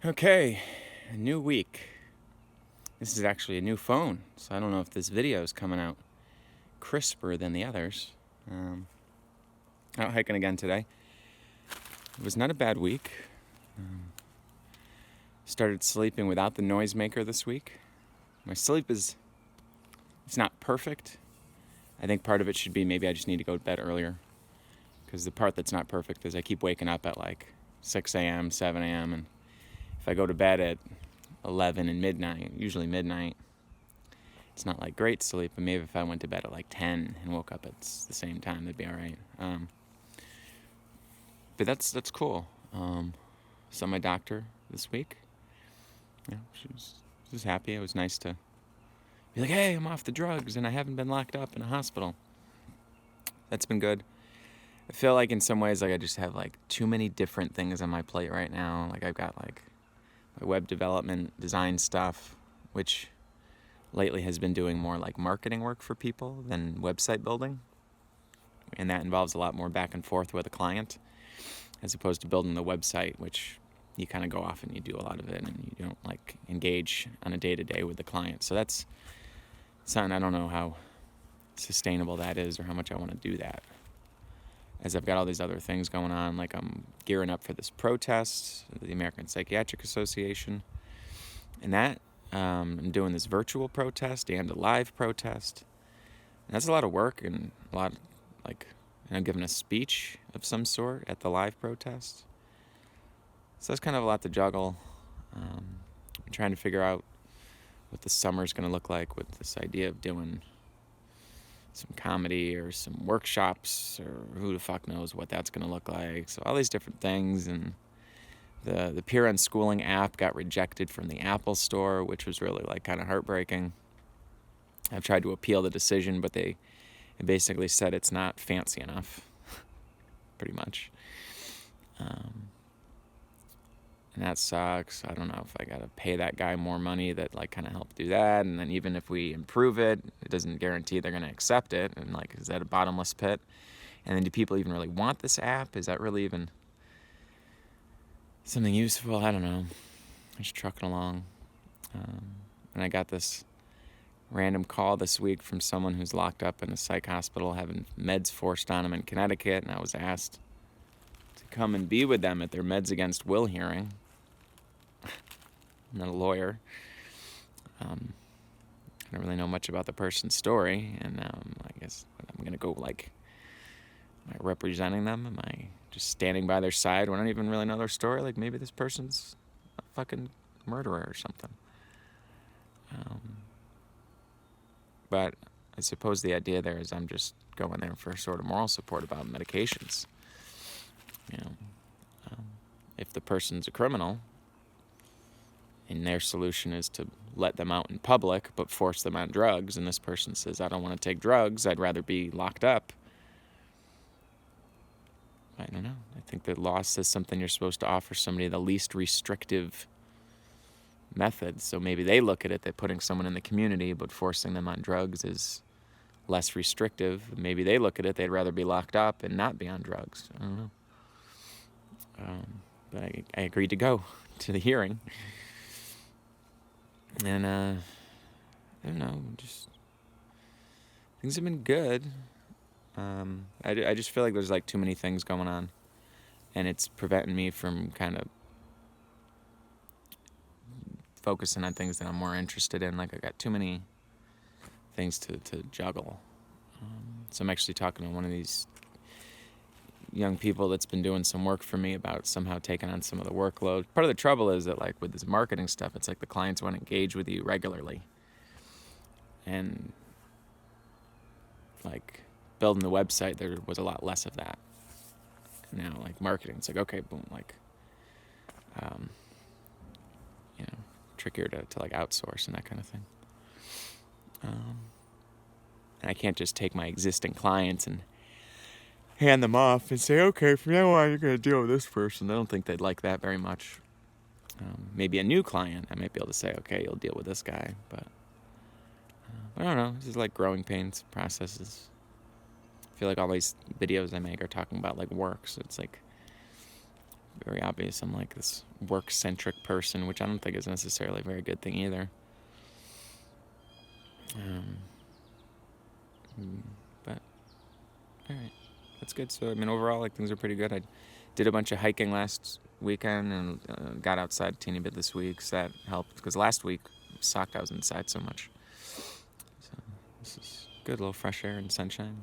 Okay, a new week. This is actually a new phone, so I don't know if this video is coming out crisper than the others. Out hiking again today. It was not a bad week. Started sleeping without the noisemaker this week. My sleep it's not perfect. I think part of it should be maybe I just need to go to bed earlier. Because the part that's not perfect is I keep waking up at like 6 a.m., 7 a.m., and if I go to bed at 11 and midnight, usually midnight, it's not like great sleep, but maybe if I went to bed at like 10 and woke up at the same time, that'd be all right. But that's cool. Saw my doctor this week. Yeah, she was happy. It was nice to be like, hey, I'm off the drugs and I haven't been locked up in a hospital. That's been good. I feel like in some ways like I just have like too many different things on my plate right now. Like I've got like my web development, design stuff, which lately has been doing more like marketing work for people than website building. And that involves a lot more back and forth with a client as opposed to building the website, which you kind of go off and you do a lot of it and you don't like engage on a day-to-day with the client. So that's something I don't know how sustainable that is or how much I want to do that. As I've got all these other things going on, like I'm gearing up for this protest, the American Psychiatric Association, and that I'm doing this virtual protest and a live protest. And that's a lot of work and a lot of, and I'm giving a speech of some sort at the live protest. So that's kind of a lot to juggle. I'm trying to figure out what the summer's going to look like with this idea of doing some comedy or some workshops or who the fuck knows what that's going to look like. So all these different things, and the Peer Unschooling app got rejected from the Apple Store, which was really like kind of heartbreaking. I've tried to appeal the decision, but they basically said it's not fancy enough, pretty much. And that sucks. I don't know if I got to pay that guy more money that like kind of helped do that. And then even if we improve it, it doesn't guarantee they're going to accept it. And like, is that a bottomless pit? And then do people even really want this app? Is that really even something useful? I don't know. Just trucking along. And I got this random call this week from someone who's locked up in a psych hospital having meds forced on him in Connecticut. And I was asked to come and be with them at their meds against will hearing. I'm not a lawyer. I don't really know much about the person's story, and I guess I'm gonna go like, am I representing them? Am I just standing by their side when I don't even really know their story? Like maybe this person's a fucking murderer or something. But I suppose the idea there is I'm just going there for sort of moral support about medications. If the person's a criminal, and their solution is to let them out in public but force them on drugs, and this person says, I don't want to take drugs, I'd rather be locked up. I don't know. I think the law says something you're supposed to offer somebody the least restrictive method. So maybe they look at it that putting someone in the community but forcing them on drugs is less restrictive. Maybe they look at it they'd rather be locked up and not be on drugs. I don't know. But I agreed to go to the hearing. And I don't know, just things have been good. I just feel like there's like too many things going on, and it's preventing me from kind of focusing on things that I'm more interested in. Like I got too many things to juggle. So I'm actually talking to one of these young people that's been doing some work for me about somehow taking on some of the workload. Part of the trouble is that like with this marketing stuff, it's like the clients want to engage with you regularly. And like building the website, there was a lot less of that. Now like marketing, it's like, okay, boom, like, trickier to like outsource and that kind of thing. And I can't just take my existing clients and hand them off and say, okay, from now on you're going to deal with this person. I don't think they'd like that very much. Maybe a new client, I might be able to say, okay, you'll deal with this guy. But I don't know. This is like growing pains, processes. I feel like all these videos I make are talking about like work. So it's like very obvious I'm like this work-centric person, which I don't think is necessarily a very good thing either. But all right, that's good. So I mean, overall, like things are pretty good. I did a bunch of hiking last weekend and got outside a teeny bit this week, so that helped. Because last week sucked. I was inside so much. So this is good, a little fresh air and sunshine.